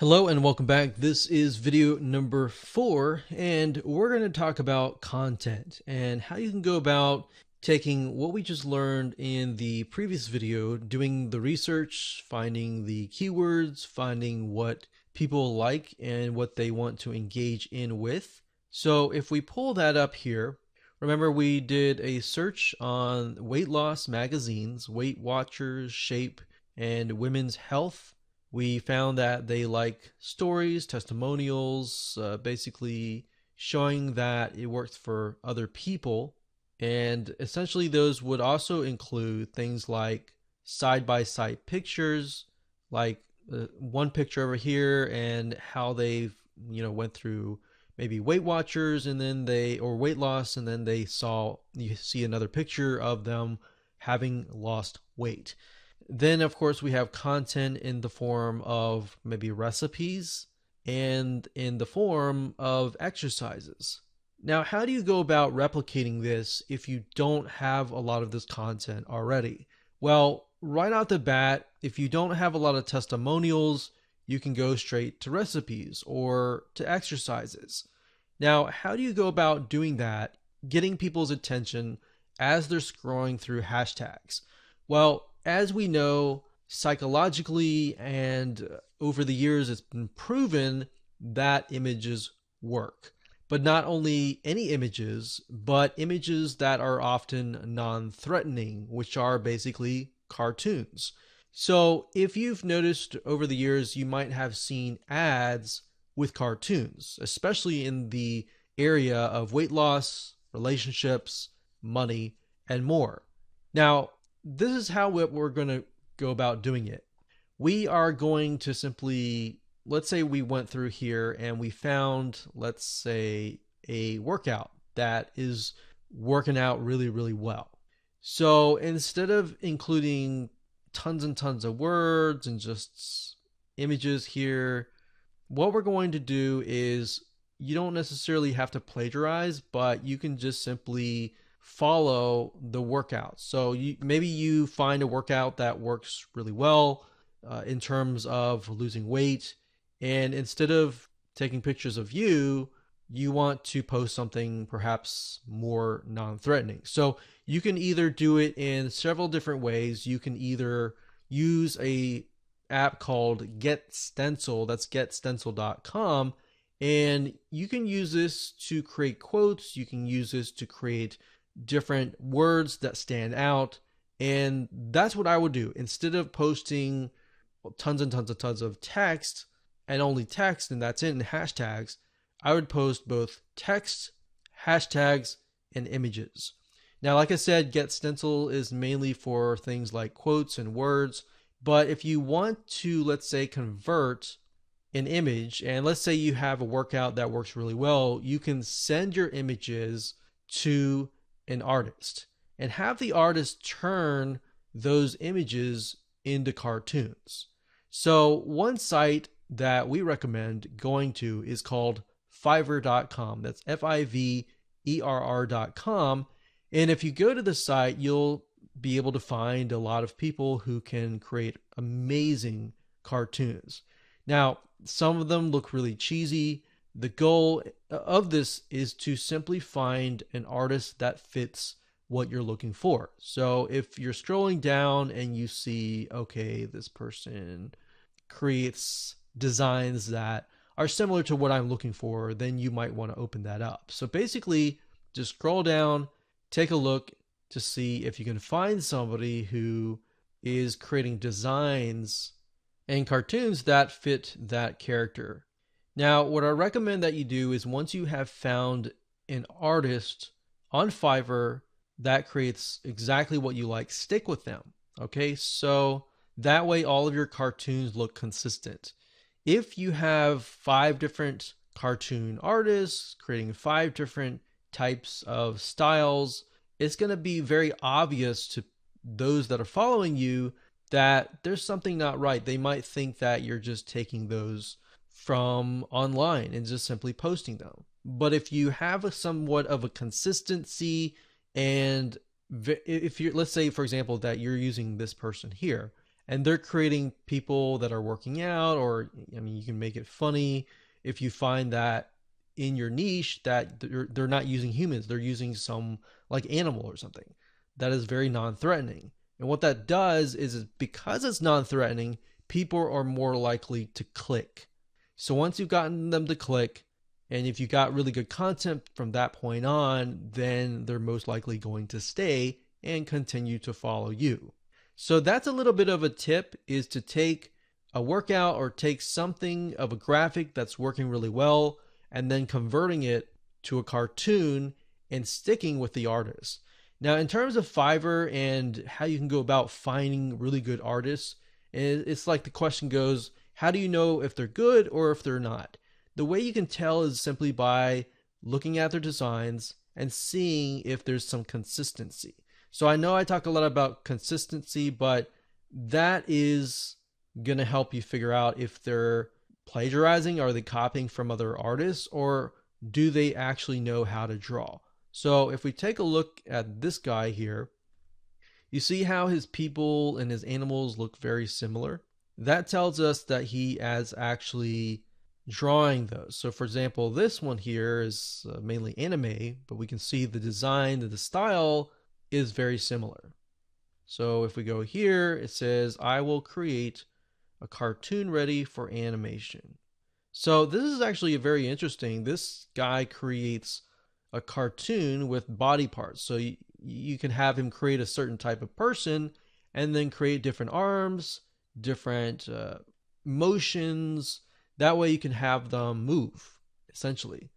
Hello and welcome back. This is video number 4, and we're going to talk about content and how you can go about taking what we just learned in the previous video, doing the research, finding the keywords, finding what people like and what they want to engage in with. So if we pull that up here, remember we did a search on weight loss magazines, Weight Watchers, Shape, and Women's Health. We found that they like stories, testimonials, basically showing that it works for other people. And essentially, those would also include things like side by side pictures, like one picture over here, and how they've went through maybe Weight Watchers, and then or weight loss, and then you see another picture of them having lost weight. Then, of course, we have content in the form of maybe recipes and in the form of exercises. Now, how do you go about replicating this if you don't have a lot of this content already? Well, right out the bat, if you don't have a lot of testimonials, you can go straight to recipes or to exercises. Now, how do you go about doing that, getting people's attention as they're scrolling through hashtags? Well, as we know, psychologically and over the years, it's been proven that images work. But not only any images, but images that are often non-threatening, which are basically cartoons. So if you've noticed over the years, you might have seen ads with cartoons, especially in the area of weight loss, relationships, money, and more. Now, this is how we're going to go about doing it. We are going to simply, let's say we went through here and we found, let's say, a workout that is working out really, really well. So instead of including tons and tons of words and just images here, what we're going to do is you don't necessarily have to plagiarize, but you can just simply follow the workout. So maybe you find a workout that works really well in terms of losing weight, and instead of taking pictures of you, you want to post something perhaps more non-threatening. So you can either do it in several different ways. You can either use a app called Get Stencil, that's getstencil.com, and you can use this to create quotes. You can use this to create different words that stand out. And that's what I would do. Instead of posting tons and tons of text and only text and that's it, and hashtags, I would post both text, hashtags, and images. Now, like I said, Get Stencil is mainly for things like quotes and words. But if you want to, let's say, convert an image, and let's say you have a workout that works really well, you can send your images to an artist and have the artist turn those images into cartoons. So one site that we recommend going to is called Fiverr.com. That's Fiverr.com. And if you go to the site, you'll be able to find a lot of people who can create amazing cartoons. Now, some of them look really cheesy. The goal of this is to simply find an artist that fits what you're looking for. So if you're scrolling down and you see, okay, this person creates designs that are similar to what I'm looking for, then you might want to open that up. So basically, just scroll down, take a look to see if you can find somebody who is creating designs and cartoons that fit that character. Now, what I recommend that you do is once you have found an artist on Fiverr that creates exactly what you like, stick with them. Okay, so that way all of your cartoons look consistent. If you have 5 different cartoon artists creating 5 different types of styles, it's going to be very obvious to those that are following you that there's something not right. They might think that you're just taking those from online and just simply posting them. But if you have somewhat of a consistency, and if you're, let's say, for example, that you're using this person here, and they're creating people that are working out, or I mean, you can make it funny if you find that in your niche that they're not using humans, they're using some like animal or something that is very non-threatening. And what that does is because it's non-threatening, people are more likely to click. So once you've gotten them to click, and if you got really good content from that point on, then they're most likely going to stay and continue to follow you. So that's a little bit of a tip, is to take a workout or take something of a graphic that's working really well and then converting it to a cartoon and sticking with the artist. Now, in terms of Fiverr and how you can go about finding really good artists, it's like the question goes, how do you know if they're good or if they're not? The way you can tell is simply by looking at their designs and seeing if there's some consistency. So I know I talk a lot about consistency, but that is going to help you figure out if they're plagiarizing, are they copying from other artists, or do they actually know how to draw? So if we take a look at this guy here, you see how his people and his animals look very similar? That tells us that he is actually drawing those. So for example, this one here is mainly anime, but we can see the design, the style is very similar. So if we go here, it says, I will create a cartoon ready for animation. So this is actually very interesting. This guy creates a cartoon with body parts. So you can have him create a certain type of person and then create different arms, different motions. That way you can have them move, essentially.